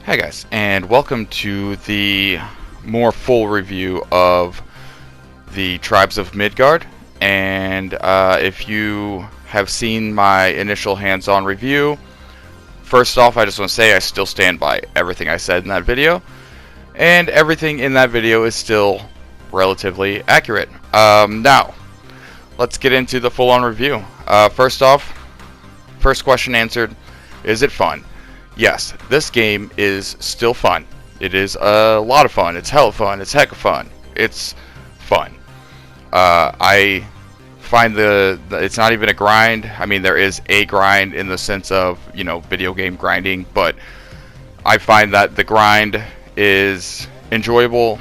Hi guys, and welcome to the more full review of the Tribes of Midgard. And if you have seen my initial hands-on review, first off, I just want to say I still stand by everything I said in that video, and everything in that video is still relatively accurate. Now, let's get into the full-on review. First off, first question answered, is it fun? Yes, this game is still fun. It is a lot of fun. It's hella fun. It's heck of fun. It's fun. I find it's not even a grind. I mean, there is a grind in the sense of, video game grinding, but I find that the grind is enjoyable.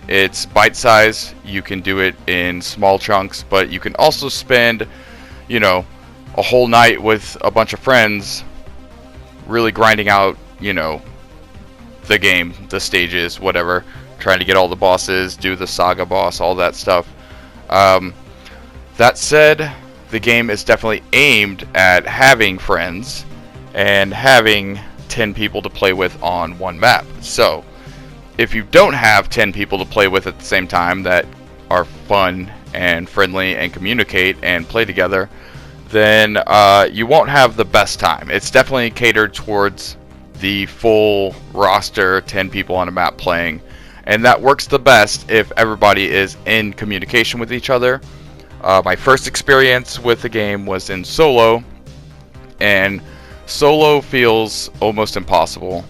It's bite-sized. You can do it in small chunks, but you can also spend, a whole night with a bunch of friends really grinding out, the game, the stages, whatever, trying to get all the bosses, do the saga boss, all that stuff. That said, the game is definitely aimed at having friends and having 10 people to play with on one map. So, if you don't have 10 people to play with at the same time that are fun and friendly and communicate and play together, then you won't have the best time. It's definitely catered towards the full roster, 10 people on a map playing, and that works the best if everybody is in communication with each other. My first experience with the game was in solo, and solo feels almost impossible.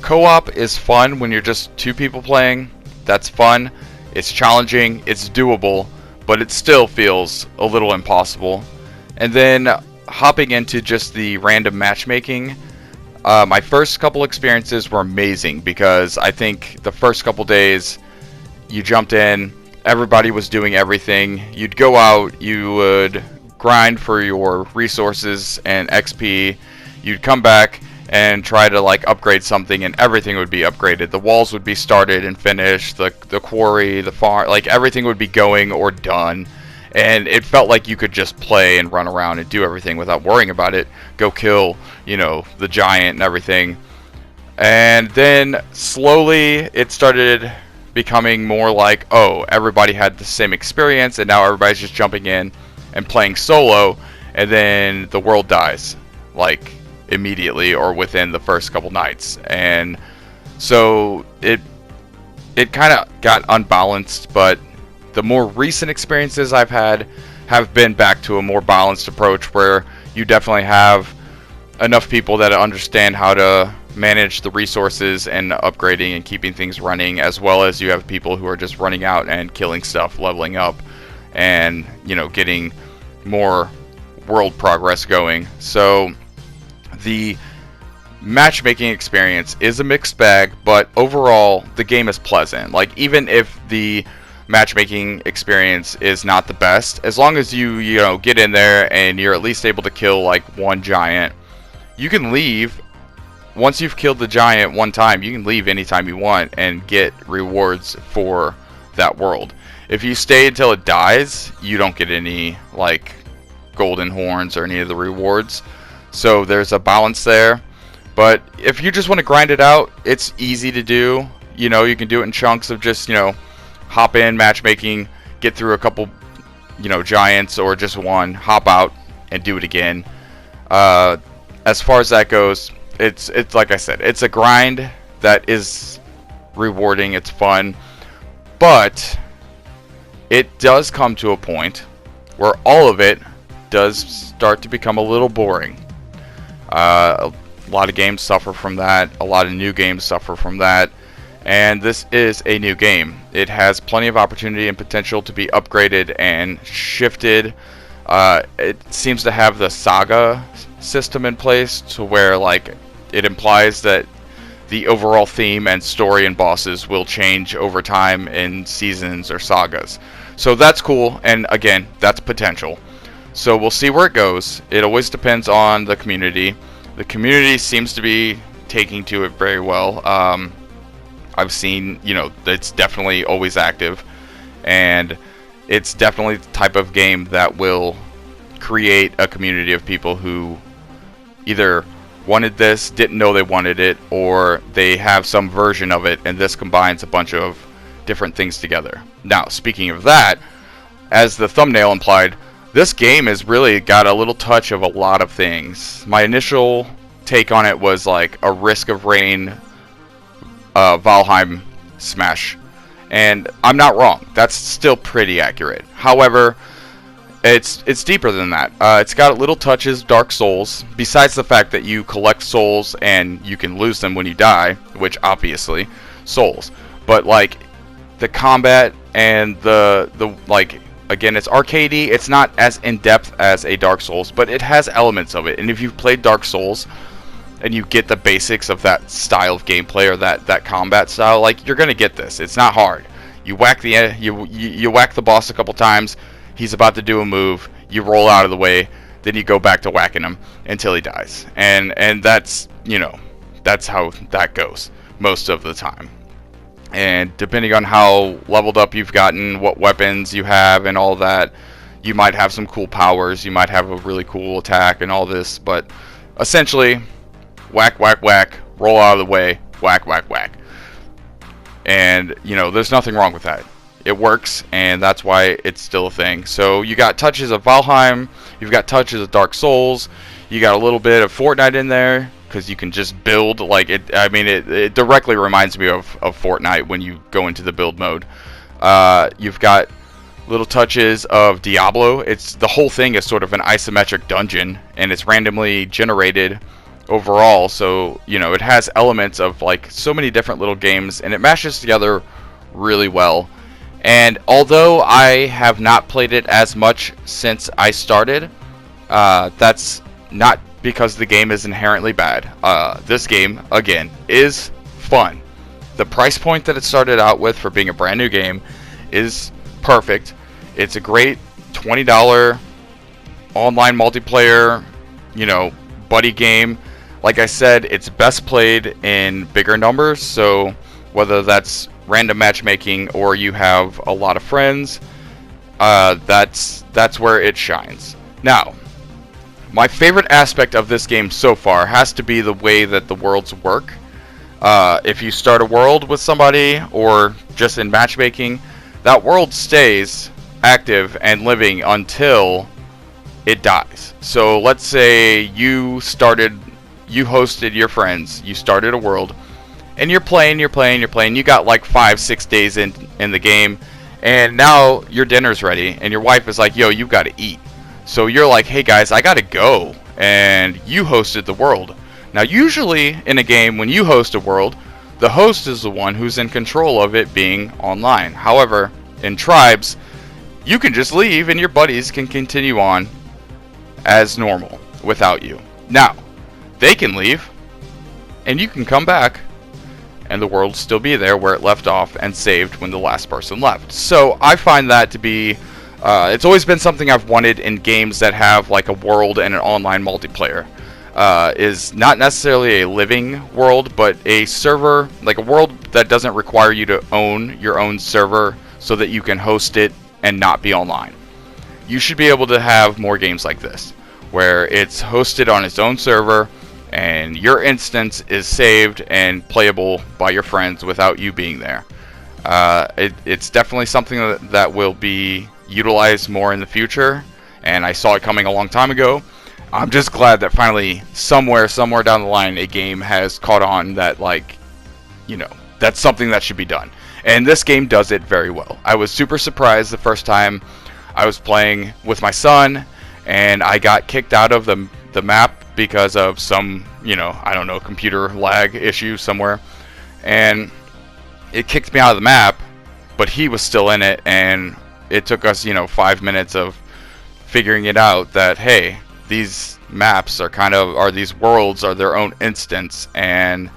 Co-op is fun when you're just two people playing. That's fun. It's challenging. It's doable, but it still feels a little impossible. And then hopping into just the random matchmaking, my first couple experiences were amazing because I think the first couple days you jumped in, everybody was doing everything. You'd go out, you would grind for your resources and XP, you'd come back and try to upgrade something, and everything would be upgraded. The walls would be started and finished, the quarry, the farm, everything would be going or done. And it felt like you could just play and run around and do everything without worrying about it. Go kill, the giant and everything. And then slowly it started becoming more like, oh, everybody had the same experience, and now everybody's just jumping in and playing solo, and then the world dies, immediately or within the first couple nights. And so it kind of got unbalanced, but the more recent experiences I've had have been back to a more balanced approach where you definitely have enough people that understand how to manage the resources and upgrading and keeping things running, as well as you have people who are just running out and killing stuff, leveling up, and getting more world progress going. So the matchmaking experience is a mixed bag, but overall the game is pleasant. Even if the matchmaking experience is not the best, as long as you get in there and you're at least able to kill one giant, you can leave. Once you've killed the giant one time, you can leave anytime you want and get rewards for that world. If you stay until it dies, you don't get any golden horns or any of the rewards. So there's a balance there. But if you just want to grind it out, it's easy to do. You can do it in chunks of just hop in, matchmaking, get through a couple, giants or just one, hop out and do it again. As far as that goes, it's like I said, it's a grind that is rewarding, it's fun, but it does come to a point where all of it does start to become a little boring. A lot of games suffer from that, a lot of new games suffer from that. And this is a new game. It has plenty of opportunity and potential to be upgraded and shifted. It seems to have the saga system in place to where it implies that the overall theme and story and bosses will change over time in seasons or sagas. So that's cool, and again, that's potential. So we'll see where it goes. It always depends on the community. The community seems to be taking to it very well. I've seen, it's definitely always active, and it's definitely the type of game that will create a community of people who either wanted this, didn't know they wanted it, or they have some version of it, and this combines a bunch of different things together. Now, speaking of that, as the thumbnail implied, this game has really got a little touch of a lot of things. My initial take on it was like a Risk of Rain Valheim smash, and I'm not wrong. That's still pretty accurate. However, it's deeper than that. It's got little touches Dark Souls, besides the fact that you collect souls and you can lose them when you die, which obviously souls. But like the combat and the like, again, it's arcadey. It's not as in depth as a Dark Souls, but it has elements of it. And if you've played Dark Souls and you get the basics of that style of gameplay or that combat style, like, you're gonna get this. It's not hard. You whack you whack the boss a couple times. He's about to do a move, you roll out of the way, then you go back to whacking him until he dies. And that's, you know, that's how that goes most of the time. And depending on how leveled up you've gotten, what weapons you have and all that, you might have some cool powers, you might have a really cool attack and all this, but essentially, whack, whack, whack, roll out of the way, whack, whack, whack. And, you know, there's nothing wrong with that. It works, and that's why it's still a thing. So you got touches of Valheim, you've got touches of Dark Souls, you got a little bit of Fortnite in there, because you can just build, like, it. I mean, it directly reminds me of Fortnite when you go into the build mode. You've got little touches of Diablo. The whole thing is sort of an isometric dungeon, and it's randomly generated overall, so, you know, it has elements of, like, so many different little games, and it mashes together really well. And although I have not played it as much since I started, that's not because the game is inherently bad. This game, again, is fun. The price point that it started out with for being a brand new game is perfect. It's a great $20 online multiplayer, you know, buddy game. Like I said, it's best played in bigger numbers, so whether that's random matchmaking or you have a lot of friends, that's where it shines. Now, my favorite aspect of this game so far has to be the way that the worlds work. If you start a world with somebody or just in matchmaking, that world stays active and living until it dies. So let's say you hosted your friends, you started a world, and you're playing, you got like 5-6 days in the game, and now your dinner's ready, and your wife is like, yo, you gotta eat. So you're like, hey guys, I gotta go, and you hosted the world. Now usually in a game, when you host a world, the host is the one who's in control of it being online. However, in tribes, you can just leave and your buddies can continue on as normal without you. Now, they can leave, and you can come back, and the world still be there where it left off and saved when the last person left. So I find that to be, it's always been something I've wanted in games that have like a world and an online multiplayer. Is not necessarily a living world, but a server, like a world that doesn't require you to own your own server so that you can host it and not be online. You should be able to have more games like this, where it's hosted on its own server, and your instance is saved and playable by your friends without you being there. It's definitely something that will be utilized more in the future, and I saw it coming a long time ago. I'm just glad that finally, somewhere down the line, a game has caught on that, like, you know, that's something that should be done. And this game does it very well. I was super surprised the first time I was playing with my son, and I got kicked out of the map because of some, you know, I don't know, computer lag issue somewhere, and it kicked me out of the map, but he was still in it, and it took us, you know, 5 minutes of figuring it out that, hey, these maps are these worlds are their own instance, and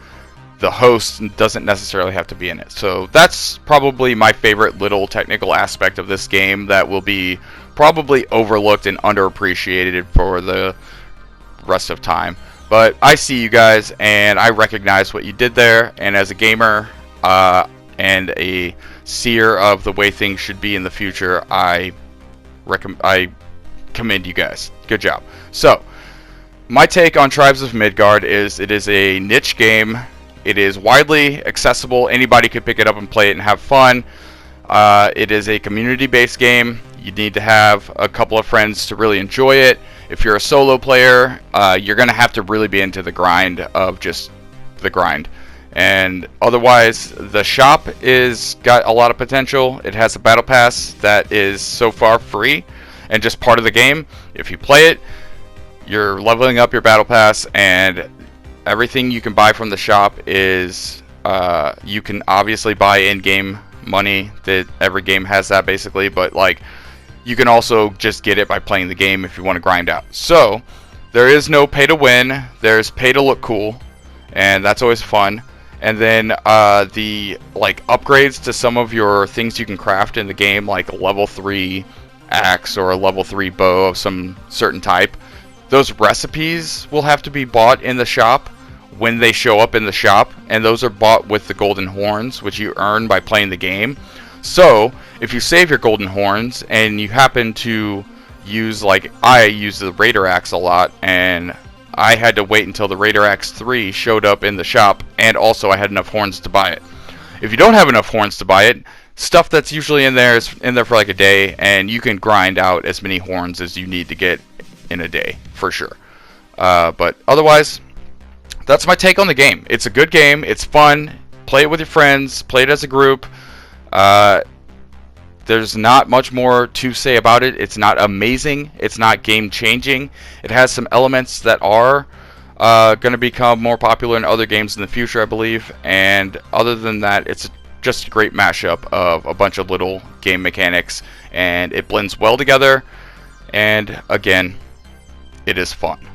the host doesn't necessarily have to be in it. So that's probably my favorite little technical aspect of this game that will be probably overlooked and underappreciated for the rest of time. But I see you guys, and I recognize what you did there, and as a gamer and a seer of the way things should be in the future, I commend you guys. Good job. So my take on Tribes of Midgard is it is a niche game. It is widely accessible. Anybody could pick it up and play it and have fun. It is a community-based game. You need to have a couple of friends to really enjoy it. If you're a solo player, you're going to have to really be into the grind of just the grind. And otherwise, the shop is got a lot of potential. It has a battle pass that is so far free and just part of the game. If you play it, you're leveling up your battle pass, and everything you can buy from the shop is you can obviously buy in-game money. That every game has that basically, but like you can also just get it by playing the game if you want to grind out. So there is no pay to win. There's pay to look cool, and that's always fun. And then the like upgrades to some of your things you can craft in the game, like a level 3 axe or a level 3 bow of some certain type. Those recipes will have to be bought in the shop when they show up in the shop, and those are bought with the golden horns, which you earn by playing the game. So if you save your golden horns and you happen to use, like I use the Raider Axe a lot, and I had to wait until the Raider Axe 3 showed up in the shop, and also I had enough horns to buy it. If you don't have enough horns to buy it, stuff that's usually in there is in there for like a day, and you can grind out as many horns as you need to get in a day for sure. But otherwise, that's my take on the game. It's a good game. It's fun. Play it with your friends. Play it as a group. There's not much more to say about it. It's not amazing. It's not game changing. It has some elements that are going to become more popular in other games in the future, I believe. And other than that, it's just a great mashup of a bunch of little game mechanics, and it blends well together. And again, it is fun.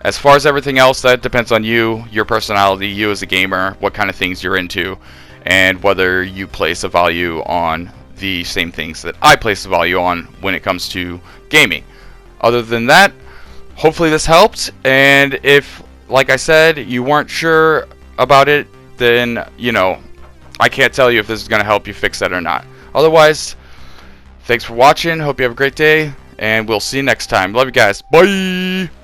As far as everything else, that depends on you, your personality, you as a gamer, what kind of things you're into, and whether you place a value on the same things that I place a value on when it comes to gaming. Other than that, hopefully this helped, and if, like I said, you weren't sure about it, then, you know, I can't tell you if this is going to help you fix that or not. Otherwise, thanks for watching, hope you have a great day, and we'll see you next time. Love you guys. Bye!